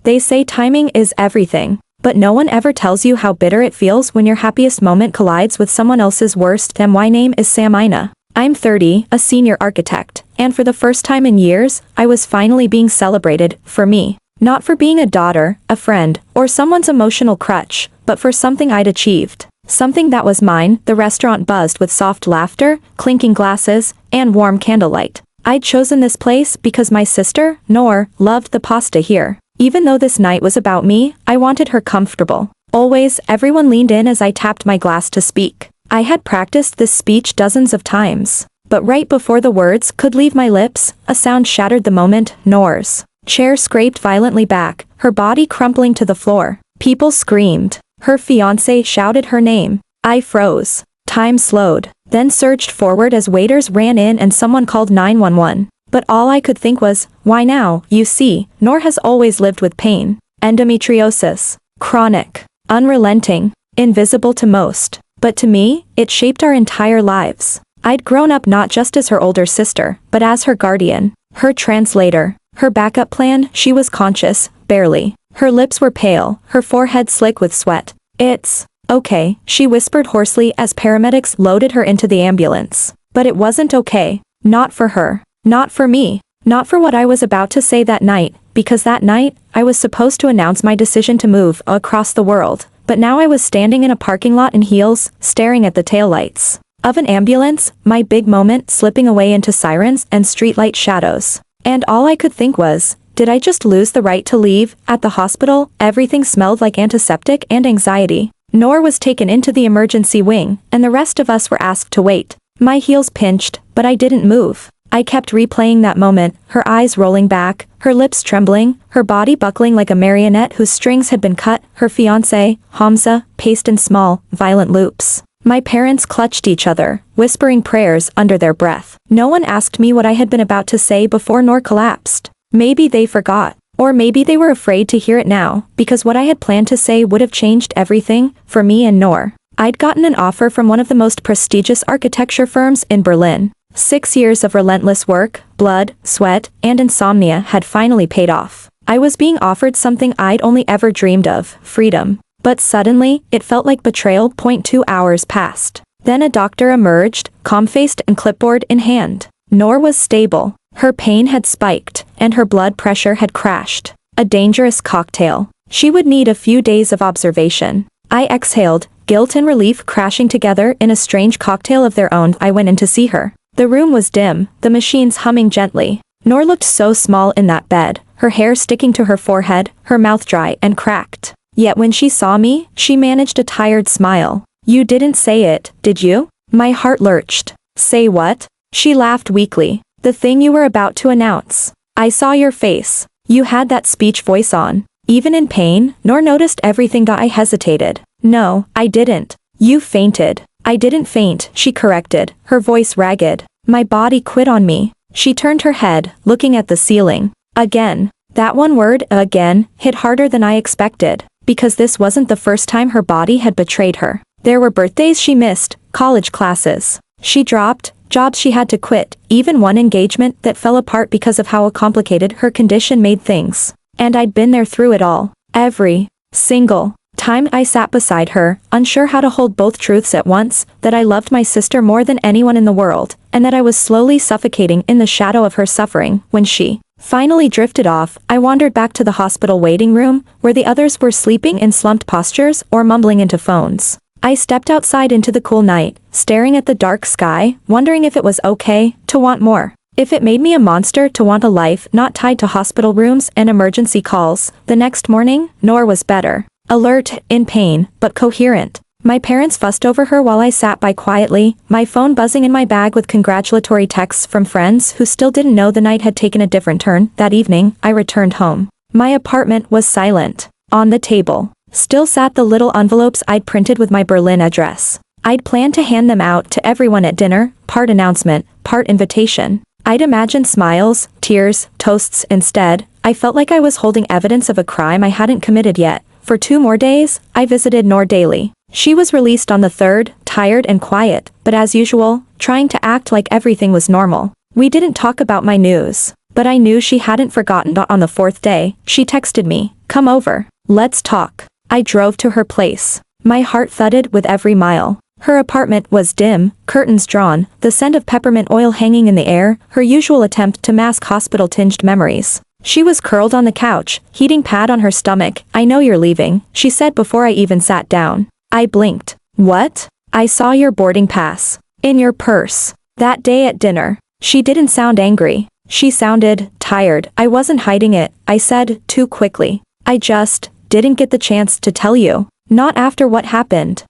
They say timing is everything. But no one ever tells you how bitter it feels when your happiest moment collides with someone else's worst. My name is Samina. I'm 30, a senior architect, and for the first time in years, I was finally being celebrated, for me. Not for being a daughter, a friend, or someone's emotional crutch, but for something I'd achieved. Something that was mine. The restaurant buzzed with soft laughter, clinking glasses, and warm candlelight. I'd chosen this place because my sister, Noor, loved the pasta here. Even though this night was about me, I wanted her comfortable. Always, everyone leaned in as I tapped my glass to speak. I had practiced this speech dozens of times. But right before the words could leave my lips, a sound shattered the moment. Noor's chair scraped violently back, her body crumpling to the floor. People screamed. Her fiancé shouted her name. I froze. Time slowed, then surged forward as waiters ran in and someone called 911. But all I could think was, why now? You see, Noor has always lived with pain. Endometriosis. Chronic. Unrelenting. Invisible to most. But to me, it shaped our entire lives. I'd grown up not just as her older sister, but as her guardian. Her translator. Her backup plan. She was conscious, barely. Her lips were pale, her forehead slick with sweat. It's okay, she whispered hoarsely as paramedics loaded her into the ambulance. But it wasn't okay. Not for her. Not for me. Not for what I was about to say that night, because that night, I was supposed to announce my decision to move across the world. But now I was standing in a parking lot in heels, staring at the taillights of an ambulance, my big moment slipping away into sirens and streetlight shadows. And all I could think was, did I just lose the right to leave? At the hospital, everything smelled like antiseptic and anxiety. Noor was taken into the emergency wing, and the rest of us were asked to wait. My heels pinched, but I didn't move. I kept replaying that moment, her eyes rolling back, her lips trembling, her body buckling like a marionette whose strings had been cut, her fiancé, Hamza, paced in small, violent loops. My parents clutched each other, whispering prayers under their breath. No one asked me what I had been about to say before Noor collapsed. Maybe they forgot. Or maybe they were afraid to hear it now, because what I had planned to say would have changed everything, for me and Noor. I'd gotten an offer from one of the most prestigious architecture firms in Berlin. 6 years of relentless work, blood, sweat, and insomnia had finally paid off. I was being offered something I'd only ever dreamed of, freedom. But suddenly, it felt like betrayal. 2 hours passed. Then a doctor emerged, calm-faced and clipboard in hand. Noor was stable. Her pain had spiked, and her blood pressure had crashed. A dangerous cocktail. She would need a few days of observation. I exhaled, guilt and relief crashing together in a strange cocktail of their own. I went in to see her. The room was dim, the machines humming gently. Noor looked so small in that bed, her hair sticking to her forehead, her mouth dry and cracked. Yet when she saw me, she managed a tired smile. You didn't say it, did you? My heart lurched. Say what? She laughed weakly. The thing you were about to announce. I saw your face. You had that speech voice on. Even in pain, Noor noticed everything. I hesitated. No, I didn't. You fainted. I didn't faint, she corrected, her voice ragged. My body quit on me. She turned her head, looking at the ceiling. Again. That one word, again, hit harder than I expected. Because this wasn't the first time her body had betrayed her. There were birthdays she missed, college classes she dropped, jobs she had to quit, even one engagement that fell apart because of how complicated her condition made things. And I'd been there through it all. Every single time I sat beside her, unsure how to hold both truths at once, that I loved my sister more than anyone in the world, and that I was slowly suffocating in the shadow of her suffering. When she finally drifted off, I wandered back to the hospital waiting room, where the others were sleeping in slumped postures or mumbling into phones. I stepped outside into the cool night, staring at the dark sky, wondering if it was okay to want more. If it made me a monster to want a life not tied to hospital rooms and emergency calls. The next morning, Noor was better. Alert, in pain, but coherent. My parents fussed over her while I sat by quietly, my phone buzzing in my bag with congratulatory texts from friends who still didn't know the night had taken a different turn. That evening, I returned home. My apartment was silent. On the table still sat the little envelopes I'd printed with my Berlin address. I'd planned to hand them out to everyone at dinner, part announcement, part invitation. I'd imagined smiles, tears, toasts. Instead, I felt like I was holding evidence of a crime I hadn't committed yet. For 2 more days, I visited Noor daily. She was released on the 3rd, tired and quiet, but as usual, trying to act like everything was normal. We didn't talk about my news. But I knew she hadn't forgotten. On the fourth day, she texted me, "Come over. Let's talk." I drove to her place. My heart thudded with every mile. Her apartment was dim, curtains drawn, the scent of peppermint oil hanging in the air, her usual attempt to mask hospital-tinged memories. She was curled on the couch, heating pad on her stomach. "I know you're leaving," she said before I even sat down. I blinked. "What?" "I saw your boarding pass. In your purse. That day at dinner." She didn't sound angry. She sounded tired. "I wasn't hiding it," I said, too quickly. "I just didn't get the chance to tell you. Not after what happened."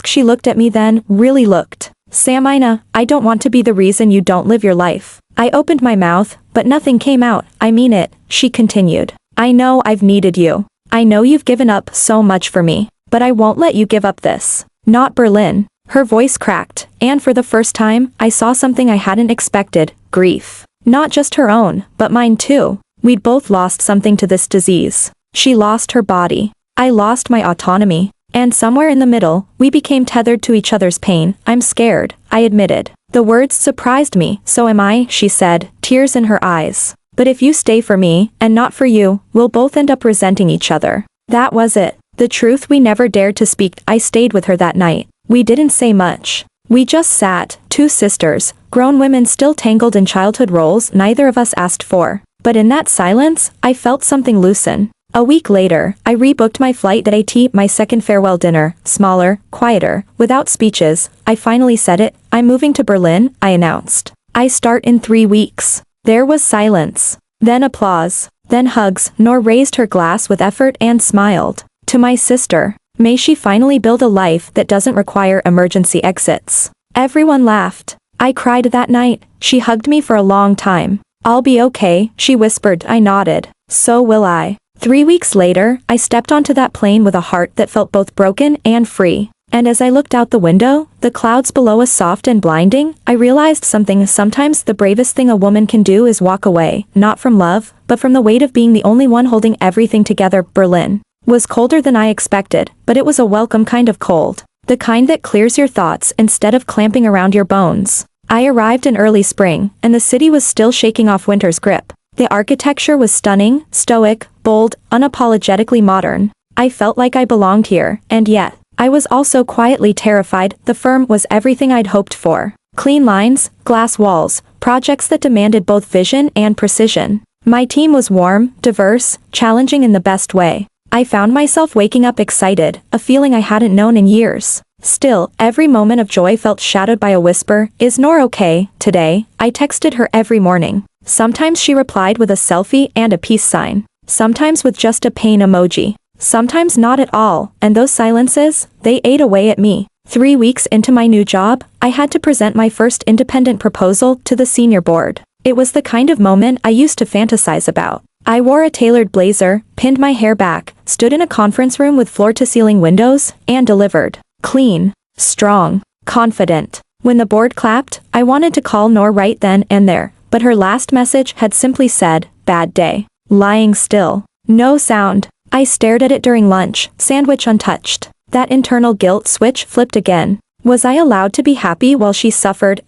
She looked at me then, really looked. "Samina, I don't want to be the reason you don't live your life." I opened my mouth, but nothing came out. "I mean it," she continued. "I know I've needed you. I know you've given up so much for me. But I won't let you give up this. Not Berlin." Her voice cracked, and for the first time, I saw something I hadn't expected: grief. Not just her own, but mine too. We'd both lost something to this disease. She lost her body. I lost my autonomy. And somewhere in the middle, we became tethered to each other's pain. "I'm scared," I admitted. The words surprised me. "So am I," she said, tears in her eyes. "But if you stay for me, and not for you, we'll both end up resenting each other." That was it. The truth we never dared to speak. I stayed with her that night. We didn't say much. We just sat, two sisters, grown women still tangled in childhood roles neither of us asked for. But in that silence, I felt something loosen. A week later, I rebooked my flight at my second farewell dinner, smaller, quieter, without speeches. I finally said it. "I'm moving to Berlin," I announced. "I start in 3 weeks." There was silence. Then applause. Then hugs. Nor raised her glass with effort and smiled. "To my sister. May she finally build a life that doesn't require emergency exits." Everyone laughed. I cried that night. She hugged me for a long time. "I'll be okay," she whispered. I nodded. "So will I." 3 weeks later, I stepped onto that plane with a heart that felt both broken and free. And as I looked out the window, the clouds below us soft and blinding, I realized something. Sometimes the bravest thing a woman can do is walk away, not from love, but from the weight of being the only one holding everything together. Berlin was colder than I expected, but it was a welcome kind of cold. The kind that clears your thoughts instead of clamping around your bones. I arrived in early spring, and the city was still shaking off winter's grip. The architecture was stunning, stoic, bold, unapologetically modern. I felt like I belonged here, and yet, I was also quietly terrified. The firm was everything I'd hoped for. Clean lines, glass walls, projects that demanded both vision and precision. My team was warm, diverse, challenging in the best way. I found myself waking up excited, a feeling I hadn't known in years. Still, every moment of joy felt shadowed by a whisper. "Is Noor okay today?" I texted her every morning. Sometimes she replied with a selfie and a peace sign. Sometimes with just a pain emoji. Sometimes not at all, and those silences, they ate away at me. 3 weeks into my new job, I had to present my first independent proposal to the senior board. It was the kind of moment I used to fantasize about. I wore a tailored blazer, pinned my hair back, stood in a conference room with floor-to-ceiling windows, and delivered. Clean, strong, confident. When the board clapped, I wanted to call Noor right then and there, but her last message had simply said, "Bad day." Lying still. No sound. I stared at it during lunch, sandwich untouched. That internal guilt switch flipped again. Was I allowed to be happy while she suffered?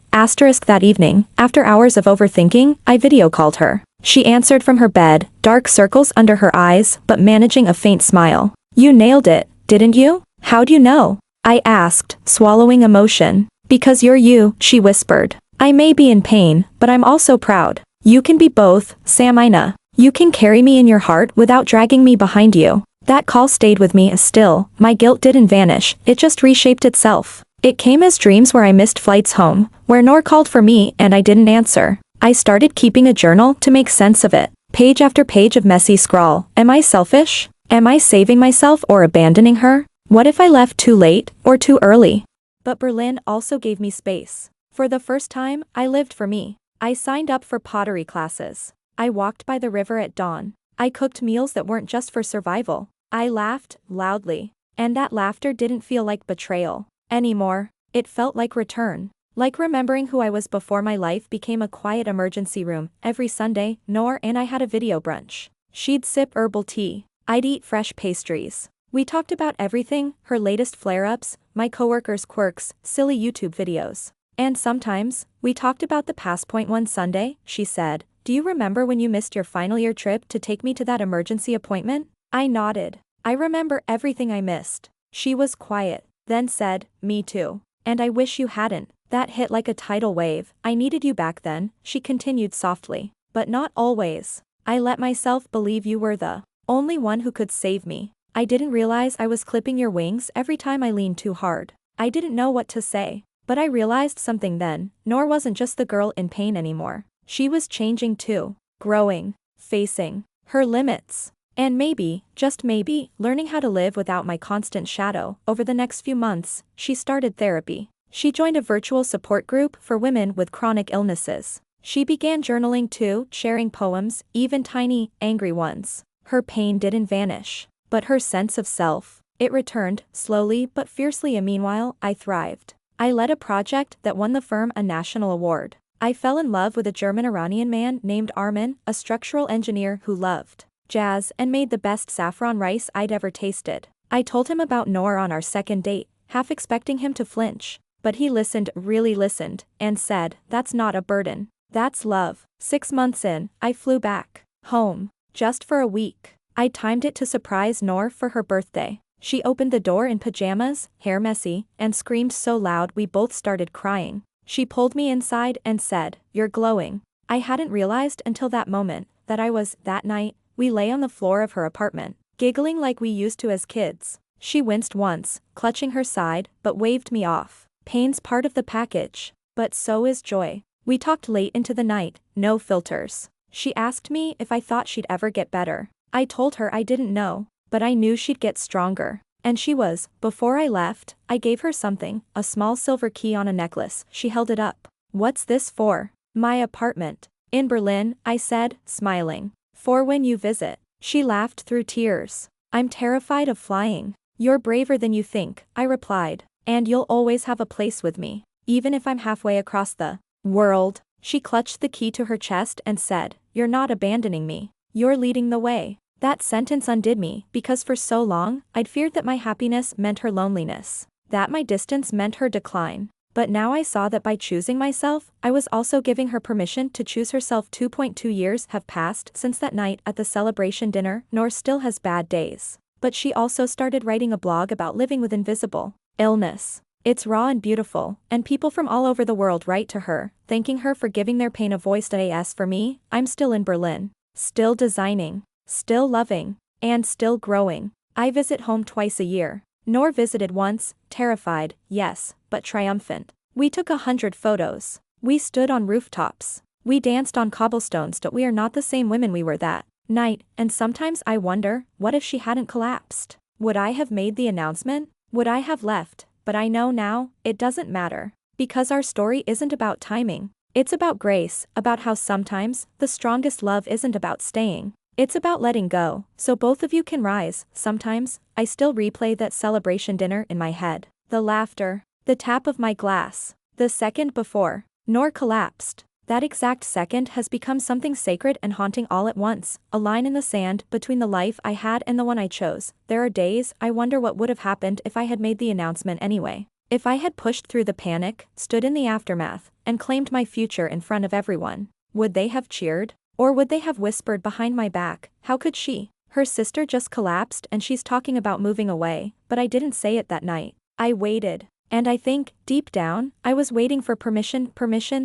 That evening, after hours of overthinking, I video called her. She answered from her bed, dark circles under her eyes, but managing a faint smile. "You nailed it, didn't you?" "How'd you know?" I asked, swallowing emotion. "Because you're you," she whispered. "I may be in pain, but I'm also proud. You can be both, Samina. You can carry me in your heart without dragging me behind you." That call stayed with me. Still, my guilt didn't vanish, it just reshaped itself. It came as dreams where I missed flights home, where Noor called for me and I didn't answer. I started keeping a journal to make sense of it. Page after page of messy scrawl. Am I selfish? Am I saving myself or abandoning her? What if I left too late, or too early? But Berlin also gave me space. For the first time, I lived for me. I signed up for pottery classes. I walked by the river at dawn. I cooked meals that weren't just for survival. I laughed, loudly. And that laughter didn't feel like betrayal anymore. It felt like return. Like remembering who I was before my life became a quiet emergency room. Every Sunday, Noor and I had a video brunch. She'd sip herbal tea. I'd eat fresh pastries. We talked about everything, her latest flare-ups, my coworkers' quirks, silly YouTube videos. And sometimes, we talked about the past. One Sunday, she said, Do you remember when you missed your final year trip to take me to that emergency appointment? I nodded. I remember everything I missed. She was quiet, then said, me too. And I wish you hadn't. That hit like a tidal wave. I needed you back then, she continued softly. But not always. I let myself believe you were the only one who could save me. I didn't realize I was clipping your wings every time I leaned too hard. I didn't know what to say. But I realized something then. Noor wasn't just the girl in pain anymore. She was changing too. Growing. Facing her limits. And maybe, just maybe, learning how to live without my constant shadow. Over the next few months, she started therapy. She joined a virtual support group for women with chronic illnesses. She began journaling too, sharing poems, even tiny, angry ones. Her pain didn't vanish. But her sense of self. It returned, slowly but fiercely, and meanwhile, I thrived. I led a project that won the firm a national award. I fell in love with a German-Iranian man named Armin, a structural engineer who loved jazz and made the best saffron rice I'd ever tasted. I told him about Noor on our second date, half expecting him to flinch. But he listened, really listened, and said, that's not a burden. That's love. 6 months in, I flew back home. Just for a week. I timed it to surprise Noor for her birthday. She opened the door in pajamas, hair messy, and screamed so loud we both started crying. She pulled me inside and said, you're glowing. I hadn't realized until that moment that I was. That night, we lay on the floor of her apartment, giggling like we used to as kids. She winced once, clutching her side, but waved me off. Pain's part of the package. But so is joy. We talked late into the night, no filters. She asked me if I thought she'd ever get better. I told her I didn't know. But I knew she'd get stronger. And she was. Before I left, I gave her something, a small silver key on a necklace. She held it up. What's this for? My apartment. In Berlin, I said, smiling. For when you visit. She laughed through tears. I'm terrified of flying. You're braver than you think, I replied. And you'll always have a place with me. Even if I'm halfway across the world. She clutched the key to her chest and said, you're not abandoning me. You're leading the way. That sentence undid me, because for so long, I'd feared that my happiness meant her loneliness. That my distance meant her decline. But now I saw that by choosing myself, I was also giving her permission to choose herself. 2.2 years have passed since that night at the celebration dinner. Noor still has bad days. But she also started writing a blog about living with invisible illness. It's raw and beautiful, and people from all over the world write to her, thanking her for giving their pain a voice. As for me, I'm still in Berlin. Still designing. Still loving. And still growing. I visit home twice a year. Noor visited once, terrified, yes, but triumphant. We took 100 photos. We stood on rooftops. We danced on cobblestones. We are not the same women we were that night, and sometimes I wonder, what if she hadn't collapsed? Would I have made the announcement? Would I have left? But I know now, it doesn't matter. Because our story isn't about timing. It's about grace, about how sometimes, the strongest love isn't about staying. It's about letting go, so both of you can rise. Sometimes, I still replay that celebration dinner in my head. The laughter. The tap of my glass. The second before Noor collapsed. That exact second has become something sacred and haunting all at once. A line in the sand between the life I had and the one I chose. There are days I wonder what would have happened if I had made the announcement anyway. If I had pushed through the panic, stood in the aftermath, and claimed my future in front of everyone. Would they have cheered? Or would they have whispered behind my back, how could she? Her sister just collapsed and she's talking about moving away, but I didn't say it that night. I waited. And I think, deep down, I was waiting for permission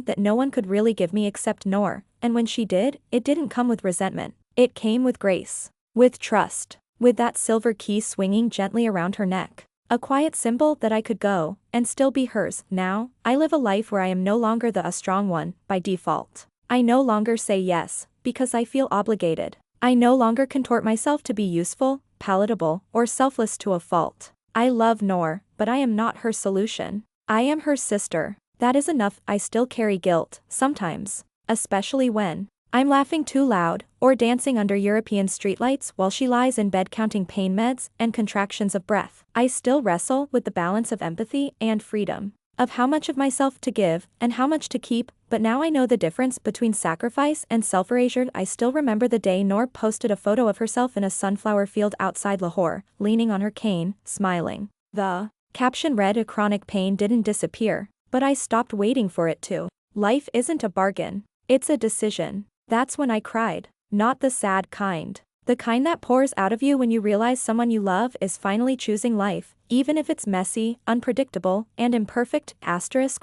that no one could really give me except Noor, and when she did, it didn't come with resentment. It came with grace. With trust. With that silver key swinging gently around her neck. A quiet symbol that I could go, and still be hers. Now, I live a life where I am no longer the strong one, by default. I no longer say yes, because I feel obligated. I no longer contort myself to be useful, palatable, or selfless to a fault. I love Noor, but I am not her solution. I am her sister. That is enough. I still carry guilt, sometimes. Especially when I'm laughing too loud, or dancing under European streetlights while she lies in bed counting pain meds and contractions of breath. I still wrestle with the balance of empathy and freedom. Of how much of myself to give, and how much to keep, but now I know the difference between sacrifice and self-erasure. I still remember the day Noor posted a photo of herself in a sunflower field outside Lahore, leaning on her cane, smiling. The caption read, "A chronic pain didn't disappear, but I stopped waiting for it to." Life isn't a bargain. It's a decision. That's when I cried. Not the sad kind. The kind that pours out of you when you realize someone you love is finally choosing life, even if it's messy, unpredictable, and imperfect.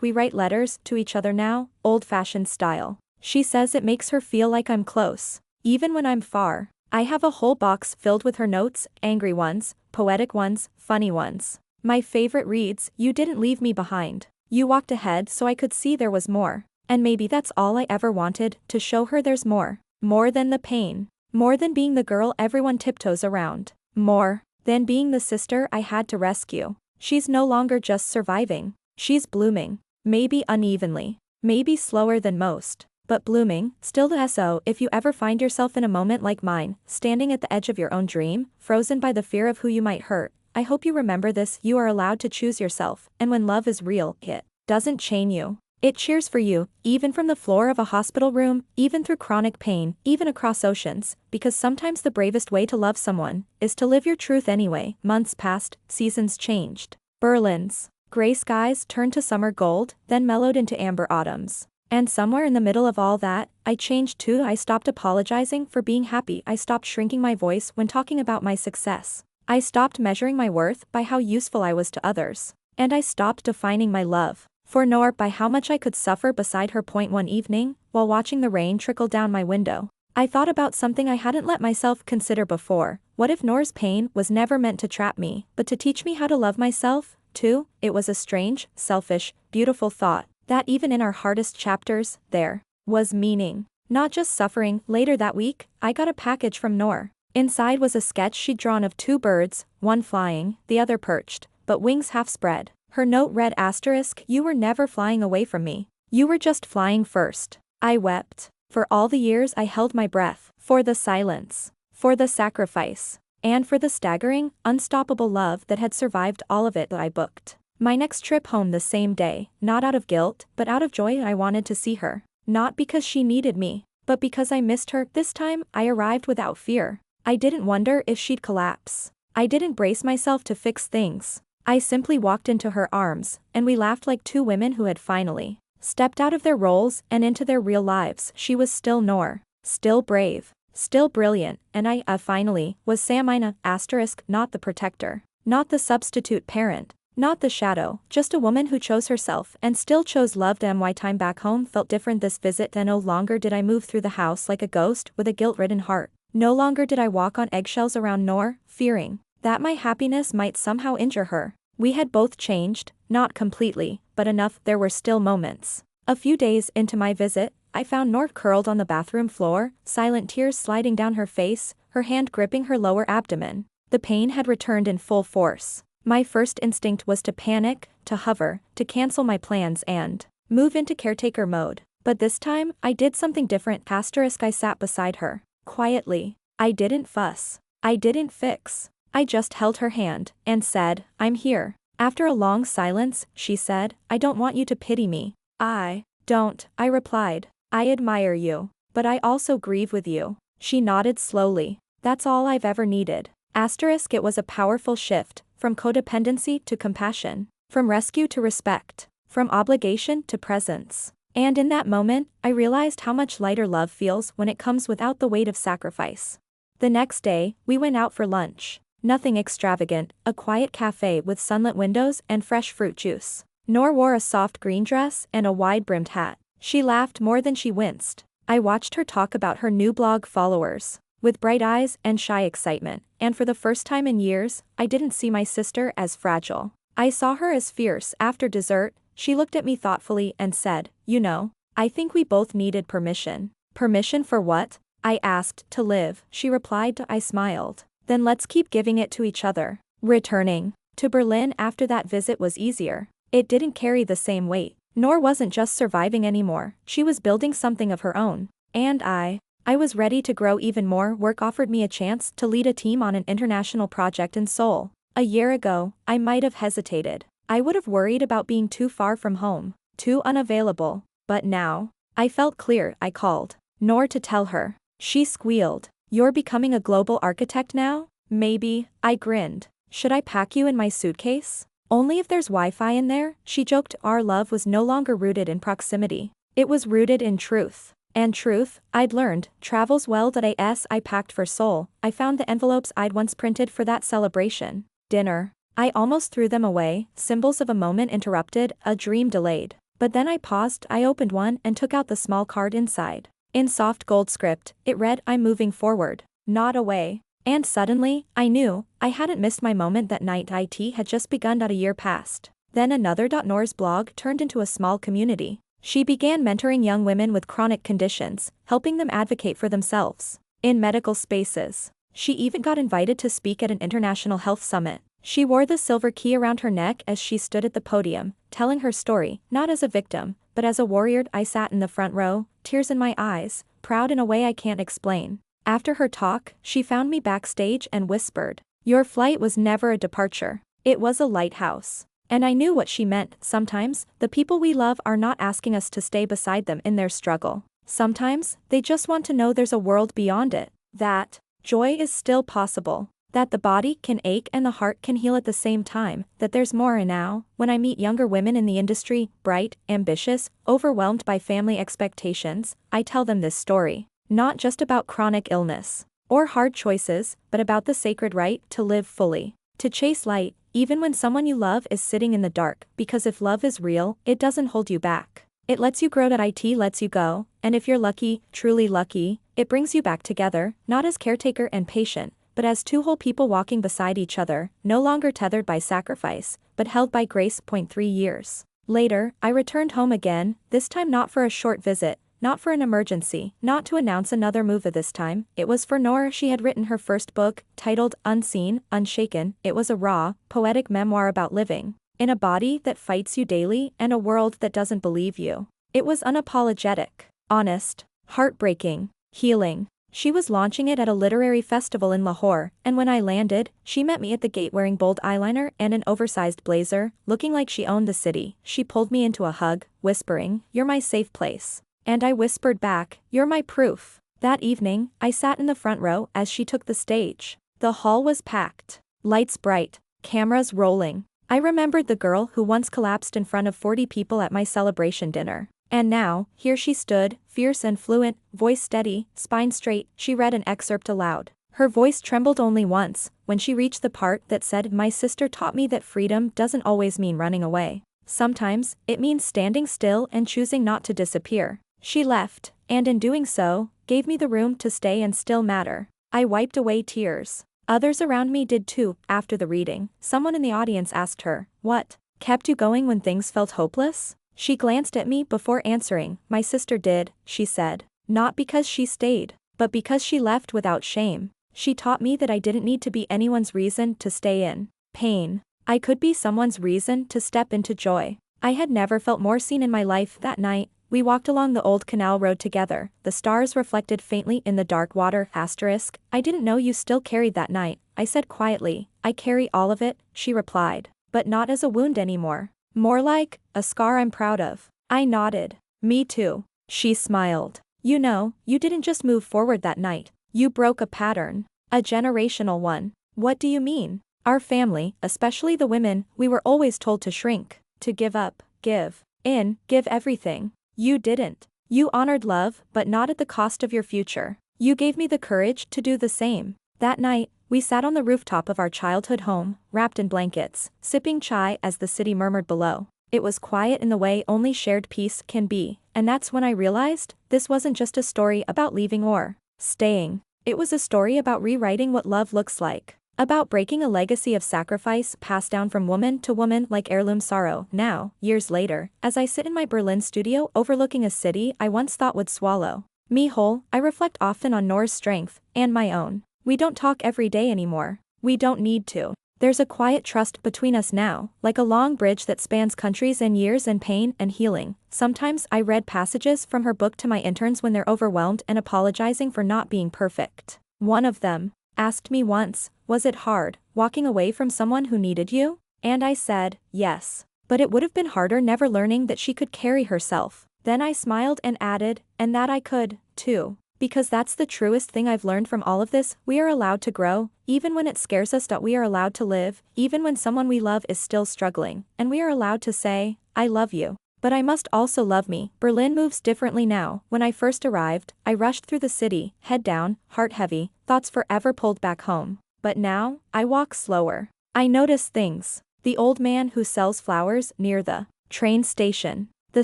We write letters to each other now, old-fashioned style. She says it makes her feel like I'm close, even when I'm far. I have a whole box filled with her notes, angry ones, poetic ones, funny ones. My favorite reads, "You didn't leave me behind. You walked ahead so I could see there was more." And maybe that's all I ever wanted, to show her there's more. More than the pain. More than being the girl everyone tiptoes around. More than being the sister I had to rescue. She's no longer just surviving. She's blooming. Maybe unevenly. Maybe slower than most. But blooming, still the SO. If you ever find yourself in a moment like mine, standing at the edge of your own dream, frozen by the fear of who you might hurt, I hope you remember this: you are allowed to choose yourself, and when love is real, it doesn't chain you. It cheers for you, even from the floor of a hospital room, even through chronic pain, even across oceans, because sometimes the bravest way to love someone is to live your truth anyway. Months passed, seasons changed. Berlin's gray skies turned to summer gold, then mellowed into amber autumns. And somewhere in the middle of all that, I changed too. I stopped apologizing for being happy. I stopped shrinking my voice when talking about my success. I stopped measuring my worth by how useful I was to others. And I stopped defining my love for Noor by how much I could suffer beside her. One evening, while watching the rain trickle down my window, I thought about something I hadn't let myself consider before. What if Noor's pain was never meant to trap me, but to teach me how to love myself, too? It was a strange, selfish, beautiful thought, that even in our hardest chapters, there was meaning, not just suffering. Later that week, I got a package from Noor. Inside was a sketch she'd drawn of two birds, one flying, the other perched, but wings half spread. Her note read asterisk, "You were never flying away from me. You were just flying first." I wept. For all the years I held my breath, for the silence, for the sacrifice, and for the staggering, unstoppable love that had survived all of it. I booked my next trip home the same day, not out of guilt, but out of joy. I wanted to see her. Not because she needed me, but because I missed her. This time, I arrived without fear. I didn't wonder if she'd collapse. I didn't brace myself to fix things. I simply walked into her arms, and we laughed like two women who had finally stepped out of their roles and into their real lives. She was still Noor, still brave, still brilliant, and I, finally, was Samina, asterisk, not the protector, not the substitute parent, not the shadow, just a woman who chose herself and still chose love. Time back home felt different this visit, and no longer did I move through the house like a ghost with a guilt-ridden heart. No longer did I walk on eggshells around Noor, fearing that my happiness might somehow injure her. We had both changed, not completely, but enough. There were still moments. A few days into my visit, I found Noor curled on the bathroom floor, silent tears sliding down her face, her hand gripping her lower abdomen. The pain had returned in full force. My first instinct was to panic, to hover, to cancel my plans and move into caretaker mode. But this time, I did something different. Asterisk, I sat beside her, quietly. I didn't fuss. I didn't fix. I just held her hand, and said, "I'm here." After a long silence, she said, "I don't want you to pity me." "I don't," I replied. "I admire you. But I also grieve with you." She nodded slowly. "That's all I've ever needed." Asterisk, it was a powerful shift, from codependency to compassion, from rescue to respect, from obligation to presence. And in that moment, I realized how much lighter love feels when it comes without the weight of sacrifice. The next day, we went out for lunch. Nothing extravagant, a quiet cafe with sunlit windows and fresh fruit juice. Noor wore a soft green dress and a wide-brimmed hat. She laughed more than she winced. I watched her talk about her new blog followers, with bright eyes and shy excitement, and for the first time in years, I didn't see my sister as fragile. I saw her as fierce. After dessert, she looked at me thoughtfully and said, "You know, I think we both needed permission." "Permission for what?" I asked. "To live," she replied. I smiled. "Then let's keep giving it to each other." Returning to Berlin after that visit was easier. It didn't carry the same weight. Noor wasn't just surviving anymore, she was building something of her own. And I was ready to grow even more. Work offered me a chance to lead a team on an international project in Seoul. A year ago, I might have hesitated. I would have worried about being too far from home, too unavailable. But now, I felt clear. I called Noor to tell her. She squealed. "You're becoming a global architect now?" "Maybe," I grinned. "Should I pack you in my suitcase?" "Only if there's Wi-Fi in there," she joked. Our love was no longer rooted in proximity. It was rooted in truth. And truth, I'd learned, travels well that I packed for Seoul. I found the envelopes I'd once printed for that celebration dinner. I almost threw them away, symbols of a moment interrupted, a dream delayed. But then I paused, I opened one and took out the small card inside. In soft gold script, it read, "I'm moving forward, not away." And suddenly, I knew, I hadn't missed my moment that night. It had just begun. A year passed. Then another. Nora's blog turned into a small community. She began mentoring young women with chronic conditions, helping them advocate for themselves in medical spaces. She even got invited to speak at an international health summit. She wore the silver key around her neck as she stood at the podium, telling her story, not as a victim, but as a warrior. I sat in the front row, tears in my eyes, proud in a way I can't explain. After her talk, she found me backstage and whispered, "Your flight was never a departure. It was a lighthouse." And I knew what she meant. Sometimes, the people we love are not asking us to stay beside them in their struggle. Sometimes, they just want to know there's a world beyond it. That joy is still possible. That the body can ache and the heart can heal at the same time. That there's more. And now, when I meet younger women in the industry, bright, ambitious, overwhelmed by family expectations, I tell them this story. Not just about chronic illness or hard choices, but about the sacred right to live fully. To chase light, even when someone you love is sitting in the dark. Because if love is real, it doesn't hold you back. It lets you grow. It lets you go. And if you're lucky, truly lucky, it brings you back together, not as caretaker and patient, but as two whole people walking beside each other, no longer tethered by sacrifice, but held by grace. 3 years later, I returned home again, this time not for a short visit, not for an emergency, not to announce another move. This time, it was for Nora. She had written her first book, titled Unseen, Unshaken. It was a raw, poetic memoir about living in a body that fights you daily and a world that doesn't believe you. It was unapologetic, honest, heartbreaking, healing. She was launching it at a literary festival in Lahore, and when I landed, she met me at the gate wearing bold eyeliner and an oversized blazer, looking like she owned the city. She pulled me into a hug, whispering, "You're my safe place." And I whispered back, "You're my proof." That evening, I sat in the front row as she took the stage. The hall was packed, lights bright, cameras rolling. I remembered the girl who once collapsed in front of 40 people at my celebration dinner. And now, here she stood, fierce and fluent, voice steady, spine straight. She read an excerpt aloud. Her voice trembled only once, when she reached the part that said, "My sister taught me that freedom doesn't always mean running away. Sometimes, it means standing still and choosing not to disappear." She left, and in doing so, gave me the room to stay and still matter. I wiped away tears. Others around me did too. After the reading, someone in the audience asked her, "What kept you going when things felt hopeless?" She glanced at me before answering. "My sister did," she said. "Not because she stayed, but because she left without shame. She taught me that I didn't need to be anyone's reason to stay in pain. I could be someone's reason to step into joy." I had never felt more seen in my life. That night, we walked along the old canal road together, the stars reflected faintly in the dark water. "I didn't know you still carried that night," I said quietly. "I carry all of it," she replied. "But not as a wound anymore. More like a scar I'm proud of." I nodded. "Me too." She smiled. "You know, you didn't just move forward that night. You broke a pattern. A generational one." "What do you mean?" "Our family, especially the women, we were always told to shrink, to give up, give in, give everything. You didn't. You honored love, but not at the cost of your future. You gave me the courage to do the same." That night, we sat on the rooftop of our childhood home, wrapped in blankets, sipping chai as the city murmured below. It was quiet in the way only shared peace can be, and that's when I realized, this wasn't just a story about leaving or staying. It was a story about rewriting what love looks like. About breaking a legacy of sacrifice passed down from woman to woman like heirloom sorrow. Now, years later, as I sit in my Berlin studio overlooking a city I once thought would swallow me whole, I reflect often on Nora's strength, and my own. We don't talk every day anymore. We don't need to. There's a quiet trust between us now, like a long bridge that spans countries and years and pain and healing. Sometimes I read passages from her book to my interns when they're overwhelmed and apologizing for not being perfect. One of them asked me once, "Was it hard, walking away from someone who needed you?" And I said, "Yes. But it would have been harder never learning that she could carry herself." Then I smiled and added, "And that I could, too." Because that's the truest thing I've learned from all of this. We are allowed to grow, even when it scares us. We are allowed to live, even when someone we love is still struggling. And we are allowed to say, "I love you." But I must also love me. Berlin moves differently now. When I first arrived, I rushed through the city, head down, heart heavy, thoughts forever pulled back home. But now, I walk slower. I notice things. The old man who sells flowers near the train station. The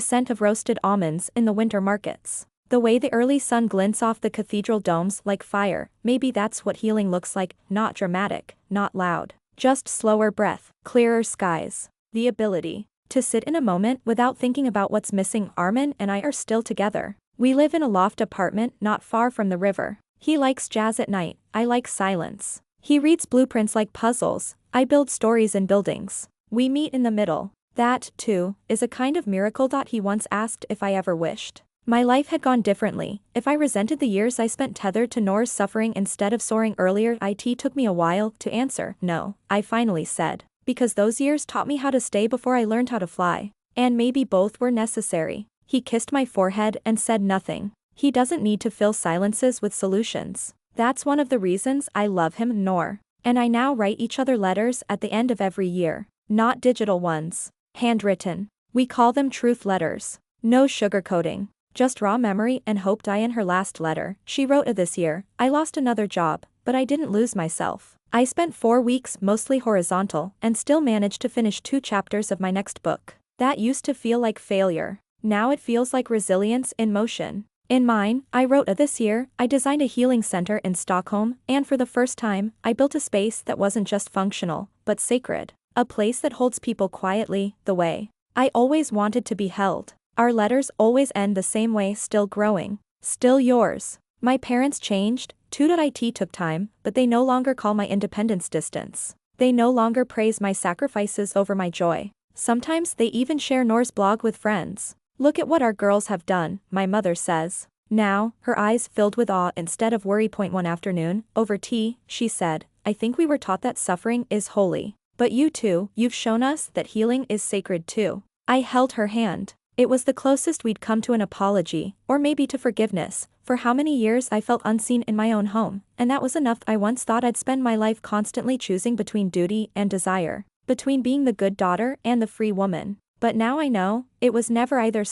scent of roasted almonds in the winter markets. The way the early sun glints off the cathedral domes like fire. Maybe that's what healing looks like, not dramatic, not loud. Just slower breath, clearer skies. The ability to sit in a moment without thinking about what's missing. Armin and I are still together. We live in a loft apartment not far from the river. He likes jazz at night, I like silence. He reads blueprints like puzzles, I build stories in buildings. We meet in the middle. That, too, is a kind of miracle. He once asked if I ever wished my life had gone differently, if I resented the years I spent tethered to Nora's suffering instead of soaring earlier. It took me a while to answer, no, I finally said. Because those years taught me how to stay before I learned how to fly. And maybe both were necessary. He kissed my forehead and said nothing. He doesn't need to fill silences with solutions. That's one of the reasons I love him. Nor and I now write each other letters at the end of every year. Not digital ones. Handwritten. We call them truth letters. No sugarcoating. Just raw memory and hope. In her last letter, she wrote, this year, I lost another job, but I didn't lose myself. I spent 4 weeks mostly horizontal and still managed to finish 2 chapters of my next book. That used to feel like failure. Now it feels like resilience in motion. In mine, I wrote, this year, I designed a healing center in Stockholm, and for the first time, I built a space that wasn't just functional, but sacred. A place that holds people quietly, the way I always wanted to be held. Our letters always end the same way, still growing. Still yours. My parents changed, too. It took time, but they no longer call my independence distance. They no longer praise my sacrifices over my joy. Sometimes they even share Nora's blog with friends. Look at what our girls have done, my mother says. Now, her eyes filled with awe instead of worry. One afternoon, over tea, she said, I think we were taught that suffering is holy. But you too, you've shown us that healing is sacred too. I held her hand. It was the closest we'd come to an apology, or maybe to forgiveness. For how many years I felt unseen in my own home, and that was enough. I once thought I'd spend my life constantly choosing between duty and desire, between being the good daughter and the free woman. But now I know, it was never either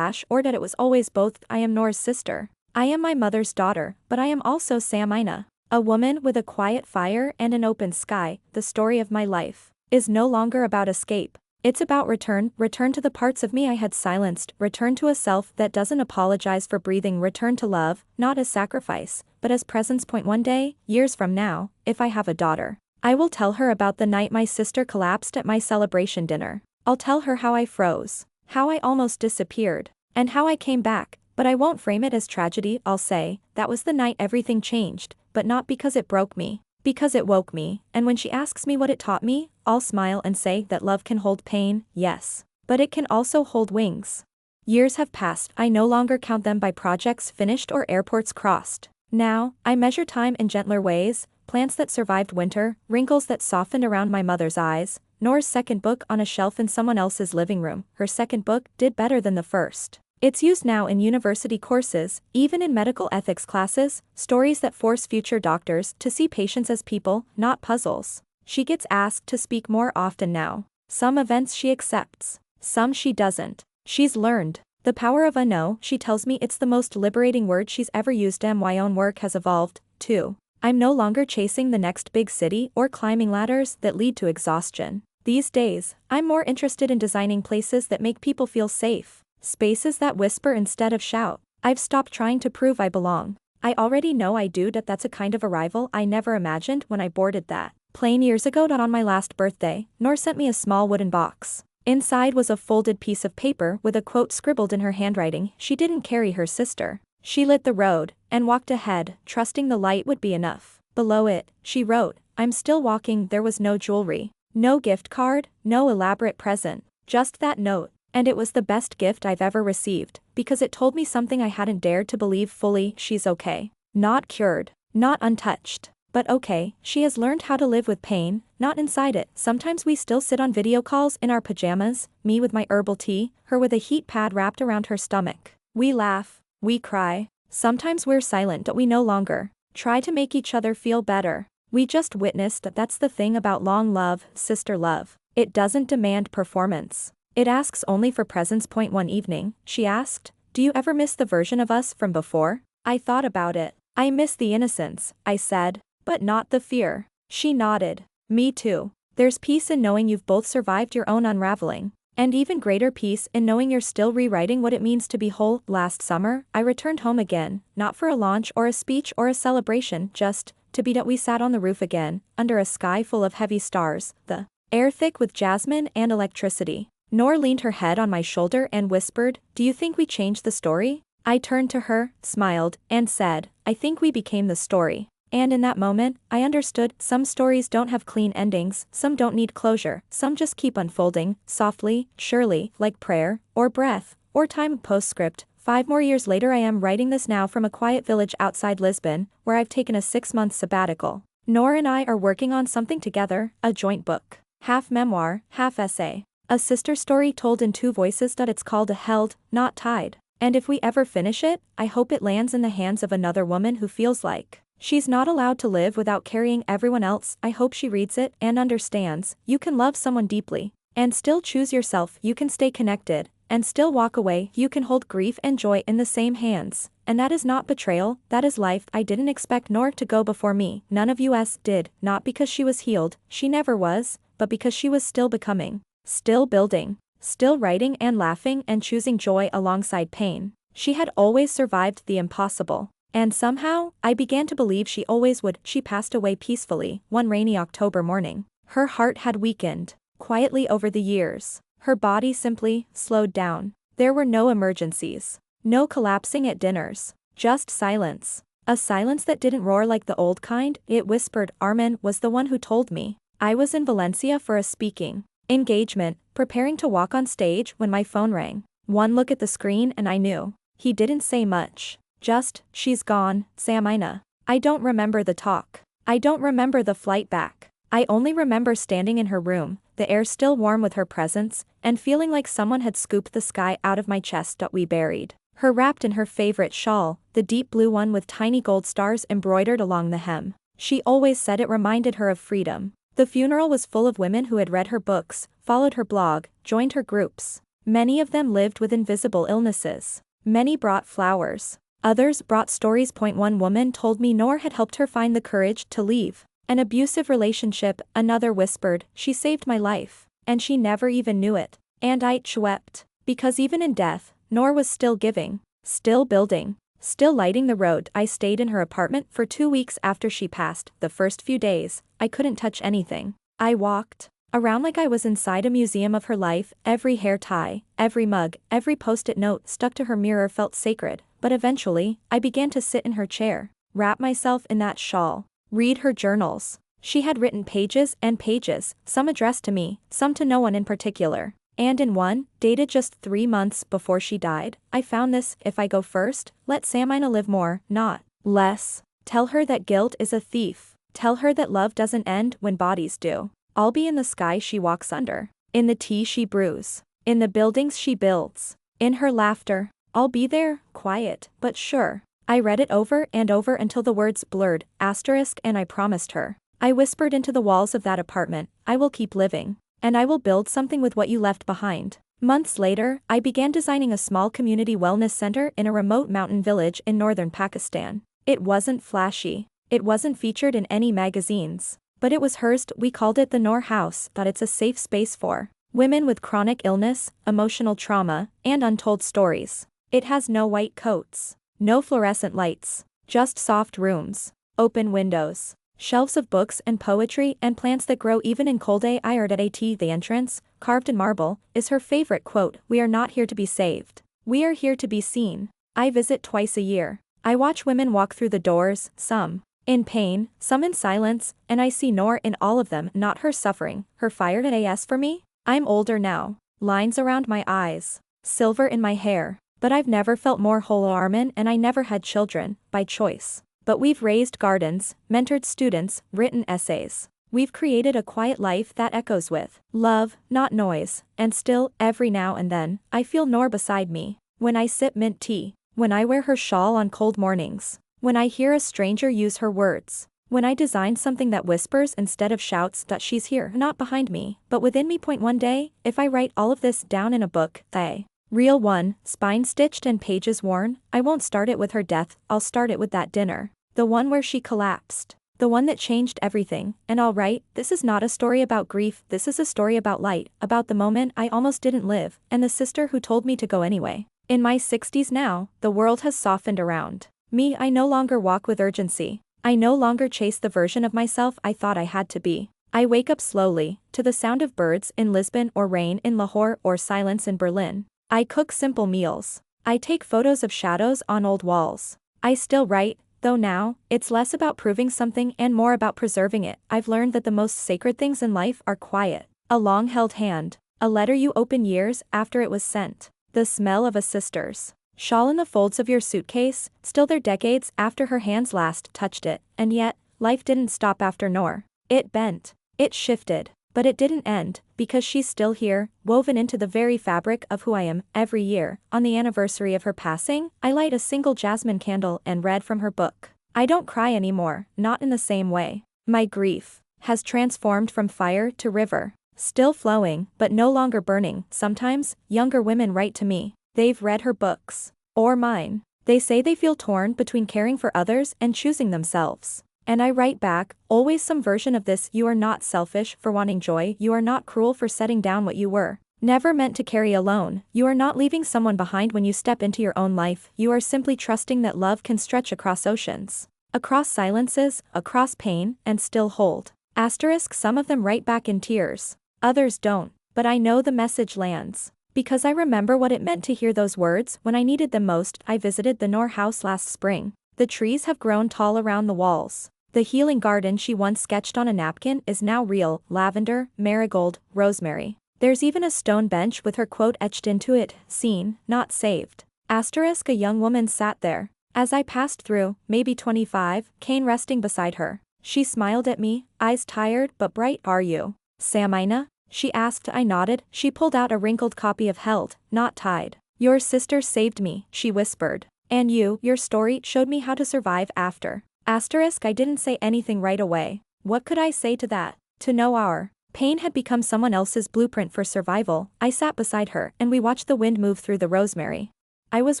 or that it was always both. I am Nora's sister. I am my mother's daughter, but I am also Samina. A woman with a quiet fire and an open sky. The story of my life is no longer about escape. It's about return to the parts of me I had silenced, return to a self that doesn't apologize for breathing, return to love, not as sacrifice, but as presence. One day, years from now, if I have a daughter, I will tell her about the night my sister collapsed at my celebration dinner. I'll tell her how I froze, how I almost disappeared, and how I came back, but I won't frame it as tragedy. I'll say, that was the night everything changed, but not because it broke me. Because it woke me, and when she asks me what it taught me, I'll smile and say that love can hold pain, yes. But it can also hold wings. Years have passed, I no longer count them by projects finished or airports crossed. Now, I measure time in gentler ways, plants that survived winter, wrinkles that softened around my mother's eyes. Nora's second book on a shelf in someone else's living room. Her second book did better than the first. It's used now in university courses, even in medical ethics classes, stories that force future doctors to see patients as people, not puzzles. She gets asked to speak more often now. Some events she accepts, some she doesn't. She's learned the power of a no. She tells me it's the most liberating word she's ever used. My own work has evolved, too. I'm no longer chasing the next big city or climbing ladders that lead to exhaustion. These days, I'm more interested in designing places that make people feel safe. Spaces that whisper instead of shout. I've stopped trying to prove I belong. I already know I do. That's a kind of arrival I never imagined when I boarded that plane years ago. On my last birthday, Nor sent me a small wooden box. Inside was a folded piece of paper with a quote scribbled in her handwriting. She didn't carry her sister. She lit the road and walked ahead, trusting the light would be enough. Below it, she wrote, I'm still walking. There was no jewelry, no gift card, no elaborate present, just that note. And it was the best gift I've ever received, because it told me something I hadn't dared to believe fully. She's okay. Not cured. Not untouched. But okay, she has learned how to live with pain, not inside it. Sometimes we still sit on video calls in our pajamas, me with my herbal tea, her with a heat pad wrapped around her stomach. We laugh. We cry. Sometimes we're silent, but we no longer try to make each other feel better. We just witnessed. That's the thing about long love, sister love. It doesn't demand performance. It asks only for presents. One evening, she asked, "Do you ever miss the version of us from before?" I thought about it. "I miss the innocence," I said. "But not the fear." She nodded. "Me too. There's peace in knowing you've both survived your own unraveling. And even greater peace in knowing you're still rewriting what it means to be whole." Last summer, I returned home again, not for a launch or a speech or a celebration, just to be that we sat on the roof again, under a sky full of heavy stars, the air thick with jasmine and electricity. Noor leaned her head on my shoulder and whispered, "Do you think we changed the story?" I turned to her, smiled, and said, "I think we became the story." And in that moment, I understood, some stories don't have clean endings, some don't need closure, some just keep unfolding, softly, surely, like prayer, or breath, or time. Postscript. 5 more years later I am writing this now from a quiet village outside Lisbon, where I've taken a 6-month sabbatical. Noor and I are working on something together, a joint book. Half memoir, half essay. A sister story told in 2 voices. It's called A Held, Not Tied. And if we ever finish it, I hope it lands in the hands of another woman who feels like she's not allowed to live without carrying everyone else. I hope she reads it and understands, you can love someone deeply and still choose yourself, you can stay connected and still walk away, you can hold grief and joy in the same hands. And that is not betrayal, that is life. I didn't expect Noor to go before me, none of us did, not because she was healed, she never was, but because she was still becoming, still building, still writing and laughing and choosing joy alongside pain. She had always survived the impossible. And somehow, I began to believe she always would. She passed away peacefully, one rainy October morning. Her heart had weakened, quietly over the years. Her body simply slowed down. There were no emergencies. No collapsing at dinners. Just silence. A silence that didn't roar like the old kind, it whispered. Armin was the one who told me. I was in Valencia for a speaking engagement, preparing to walk on stage when my phone rang. One look at the screen and I knew. He didn't say much. Just, "She's gone, Samina." I don't remember the talk. I don't remember the flight back. I only remember standing in her room, the air still warm with her presence, and feeling like someone had scooped the sky out of my chest. We buried her wrapped in her favorite shawl, the deep blue one with tiny gold stars embroidered along the hem. She always said it reminded her of freedom. The funeral was full of women who had read her books, followed her blog, joined her groups. Many of them lived with invisible illnesses. Many brought flowers. Others brought stories. One woman told me Noor had helped her find the courage to leave an abusive relationship. Another whispered, "She saved my life, and she never even knew it." And I wept. Because even in death, Noor was still giving, still building, still lighting the road. I stayed in her apartment for 2 weeks after she passed. The first few days, I couldn't touch anything. I walked around like I was inside a museum of her life. Every hair tie, every mug, every post-it note stuck to her mirror felt sacred. But eventually, I began to sit in her chair, wrap myself in that shawl, read her journals. She had written pages and pages, some addressed to me, some to no one in particular. And in one, dated just 3 months before she died, I found this: "If I go first, let Samina live more, not less. Tell her that guilt is a thief. Tell her that love doesn't end when bodies do. I'll be in the sky she walks under, in the tea she brews, in the buildings she builds, in her laughter. I'll be there, quiet, but sure." I read it over and over until the words blurred, and I promised her. I whispered into the walls of that apartment, "I will keep living. And I will build something with what you left behind." Months later, I began designing a small community wellness center in a remote mountain village in northern Pakistan. It wasn't flashy. It wasn't featured in any magazines. But it was hers. We called it the Noor House. It's a safe space for women with chronic illness, emotional trauma, and untold stories. It has no white coats, no fluorescent lights, just soft rooms, open windows, shelves of books and poetry, and plants that grow even in cold days. The entrance, carved in marble, is her favorite quote: "We are not here to be saved. We are here to be seen." I visit twice a year. I watch women walk through the doors, some in pain, some in silence, and I see Noor in all of them, not her suffering, her fire. For me, I'm older now, lines around my eyes, silver in my hair. But I've never felt more whole. Armin and I never had children, by choice. But we've raised gardens, mentored students, written essays. We've created a quiet life that echoes with love, not noise, and still, every now and then, I feel Noor beside me. When I sip mint tea, when I wear her shawl on cold mornings, when I hear a stranger use her words, When I design something that whispers instead of shouts that she's here, not behind me, but within me. One day, if I write all of this down in a book, the real one, spine stitched and pages worn, I won't start it with her death, I'll start it with that dinner. The one where she collapsed. The one that changed everything. And all right, this is not a story about grief, this is a story about light, about the moment I almost didn't live, and the sister who told me to go anyway. In my 60s now, the world has softened around me. I no longer walk with urgency. I no longer chase the version of myself I thought I had to be. I wake up slowly, to the sound of birds in Lisbon or rain in Lahore or silence in Berlin. I cook simple meals. I take photos of shadows on old walls. I still write, though now, it's less about proving something and more about preserving it. I've learned that the most sacred things in life are quiet. A long-held hand. A letter you open years after it was sent. The smell of a sister's shawl in the folds of your suitcase, still there decades after her hands last touched it. And yet, life didn't stop after Noor. It bent. It shifted. But it didn't end, because she's still here, woven into the very fabric of who I am. Every year, on the anniversary of her passing, I light a single jasmine candle and read from her book. I don't cry anymore, not in the same way. My grief has transformed from fire to river. Still flowing, but no longer burning. Sometimes, younger women write to me. They've read her books. Or mine. They say they feel torn between caring for others and choosing themselves. And I write back, always some version of this: you are not selfish for wanting joy, you are not cruel for setting down what you were never meant to carry alone, you are not leaving someone behind when you step into your own life, you are simply trusting that love can stretch across oceans, across silences, across pain, and still hold. Asterisk, some of them write back in tears. Others don't, but I know the message lands. Because I remember what it meant to hear those words when I needed them most. I visited the Noor house last spring. The trees have grown tall around the walls. The healing garden she once sketched on a napkin is now real: lavender, marigold, rosemary. There's even a stone bench with her quote etched into it: seen, not saved. Asterisk, a young woman sat there. As I passed through, maybe 25, cane resting beside her. She smiled at me, eyes tired but bright. Are you Samina? She asked. I nodded. She pulled out a wrinkled copy of Held, Not Tied. Your sister saved me, she whispered. And your story showed me how to survive after. Asterisk, I didn't say anything right away. What could I say to that? To know our pain had become someone else's blueprint for survival. I sat beside her and we watched the wind move through the rosemary. I was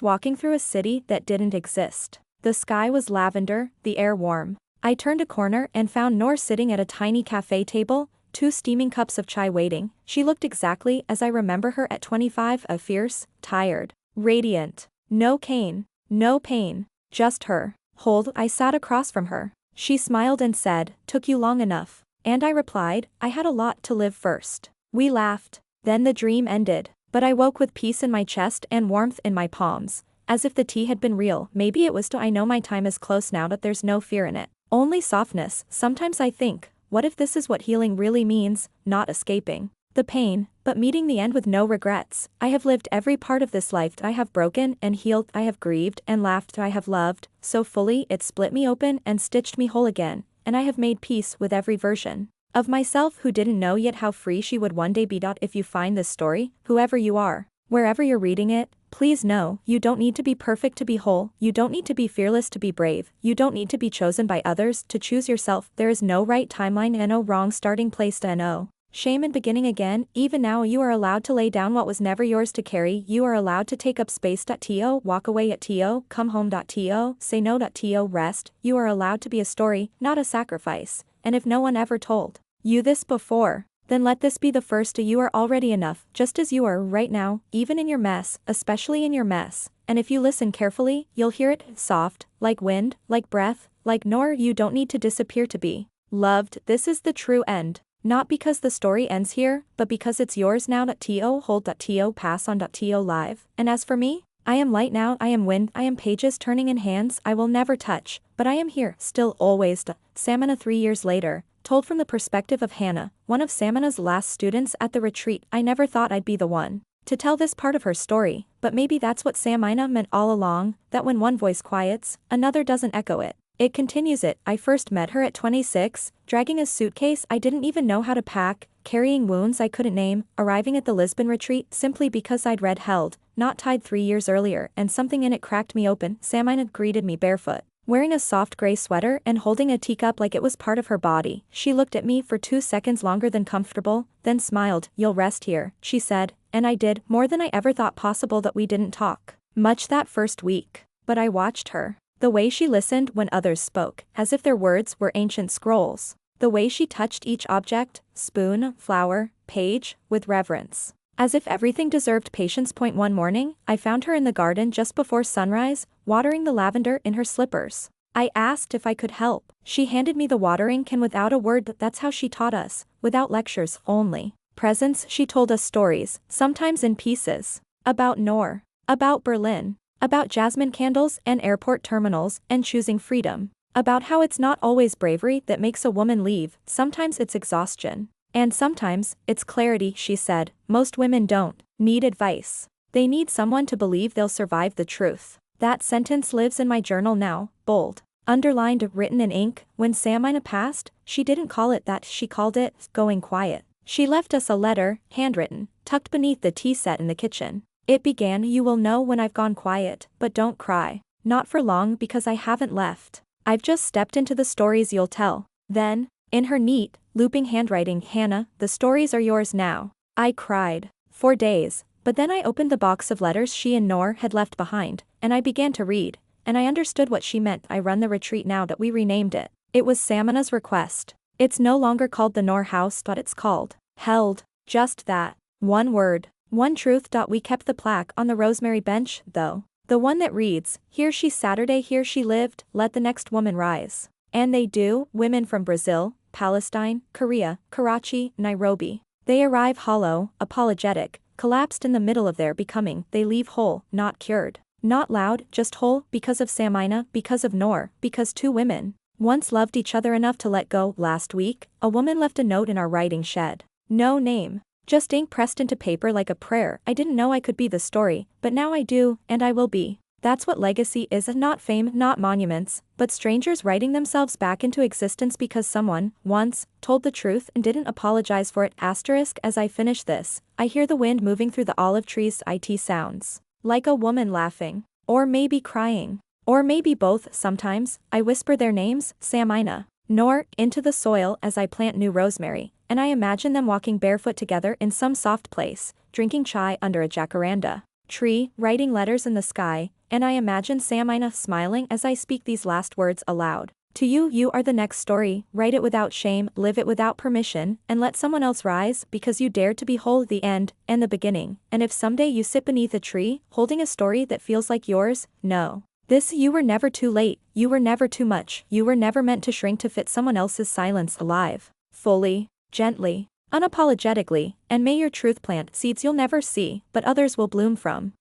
walking through a city that didn't exist. The sky was lavender, the air warm. I turned a corner and found Noor sitting at a tiny cafe table, 2 steaming cups of chai waiting. She looked exactly as I remember her at 25, a fierce, tired, radiant. No cane, no pain, just her. Hold. I sat across from her. She smiled and said, took you long enough. And I replied, I had a lot to live first. We laughed. Then the dream ended. But I woke with peace in my chest and warmth in my palms, as if the tea had been real. Maybe it was to I know my time is close now, that there's no fear in it. Only softness. Sometimes I think, what if this is what healing really means? Not escaping the pain, but meeting the end with no regrets. I have lived every part of this life. I have broken and healed. I have grieved and laughed. I have loved so fully it split me open and stitched me whole again. And I have made peace with every version of myself who didn't know yet how free she would one day be. If you find this story, whoever you are, wherever you're reading it, please know, you don't need to be perfect to be whole, you don't need to be fearless to be brave, you don't need to be chosen by others to choose yourself. There is no right timeline and no wrong starting place to no shame in beginning again. Even now you are allowed to lay down what was never yours to carry. You are allowed to take up space. To walk away at to come home. To say no. To rest. You are allowed to be a story, not a sacrifice. And if no one ever told you this before, then let this be the first. You are already enough, just as you are right now, even in your mess, especially in your mess. And if you listen carefully, you'll hear it, soft, like wind, like breath, like Noor. You don't need to disappear to be loved. This is the true end. Not because the story ends here, but because it's yours now. To hold. To pass on. To live. And as for me, I am light now. I am wind. I am pages turning in hands I will never touch, but I am here, still, always. Samina 3 years later, told from the perspective of Hannah, one of Samina's last students at the retreat. I never thought I'd be the one to tell this part of her story, but maybe that's what Samina meant all along, that when one voice quiets, another doesn't echo it. It continues it. I first met her at 26, dragging a suitcase I didn't even know how to pack, carrying wounds I couldn't name, arriving at the Lisbon retreat simply because I'd read Held, Not Tied 3 years earlier, and something in it cracked me open. Samina greeted me barefoot. wearing a soft gray sweater and holding a teacup like it was part of her body. She looked at me for 2 seconds longer than comfortable, then smiled. "You'll rest here," she said, and I did, more than I ever thought possible that we didn't talk much that first week. But I watched her. The way she listened when others spoke, as if their words were ancient scrolls. The way she touched each object, spoon, flower, page, with reverence. As if everything deserved patience. One morning, I found her in the garden just before sunrise, watering the lavender in her slippers. I asked if I could help. She handed me the watering can without a word. That's how she taught us, without lectures, only presence. She told us stories, sometimes in pieces. About Noor. About Berlin. About jasmine candles and airport terminals and choosing freedom. About how it's not always bravery that makes a woman leave, sometimes it's exhaustion. And sometimes, it's clarity. She said, most women don't need advice. They need someone to believe they'll survive the truth. That sentence lives in my journal now, bold, underlined, written in ink. When Samina passed, she didn't call it that, she called it going quiet. She left us a letter, handwritten, tucked beneath the tea set in the kitchen. It began, "You will know when I've gone quiet, but don't cry. Not for long, because I haven't left. I've just stepped into the stories you'll tell." Then, in her neat, looping handwriting, "Hannah, the stories are yours now." I cried. For days, but then I opened the box of letters she and Noor had left behind, and I began to read, and I understood what she meant. I run the retreat now that we renamed it. It was Samina's request. It's no longer called the Noor House, but it's called Held. Just that. One word. One truth. We kept the plaque on the rosemary bench, though. The one that reads, "Here she Saturday, here she lived, let the next woman rise." And they do, women from Brazil, Palestine, Korea, Karachi, Nairobi. They arrive hollow, apologetic, collapsed in the middle of their becoming. They leave whole, not cured. Not loud, just whole, because of Samina, because of Noor, because two women once loved each other enough to let go. Last week, a woman left a note in our writing shed. No name. Just ink pressed into paper like a prayer. I didn't know I could be the story, but now I do, and I will be. That's what legacy is, not fame, not monuments, but strangers writing themselves back into existence because someone, once, told the truth and didn't apologize for it. Asterisk. As I finish this, I hear the wind moving through the olive trees. It sounds like a woman laughing. Or maybe crying. Or maybe both. Sometimes, I whisper their names, Samina, Noor, into the soil as I plant new rosemary, and I imagine them walking barefoot together in some soft place, drinking chai under a jacaranda tree, writing letters in the sky, and I imagine Samina smiling as I speak these last words aloud. To you, you are the next story. Write it without shame, live it without permission, and let someone else rise, because you dared to behold the end, and the beginning. And if someday you sit beneath a tree, holding a story that feels like yours, know this: you were never too late, you were never too much, you were never meant to shrink to fit someone else's silence. Alive, fully, gently, unapologetically, and may your truth plant seeds you'll never see, but others will bloom from.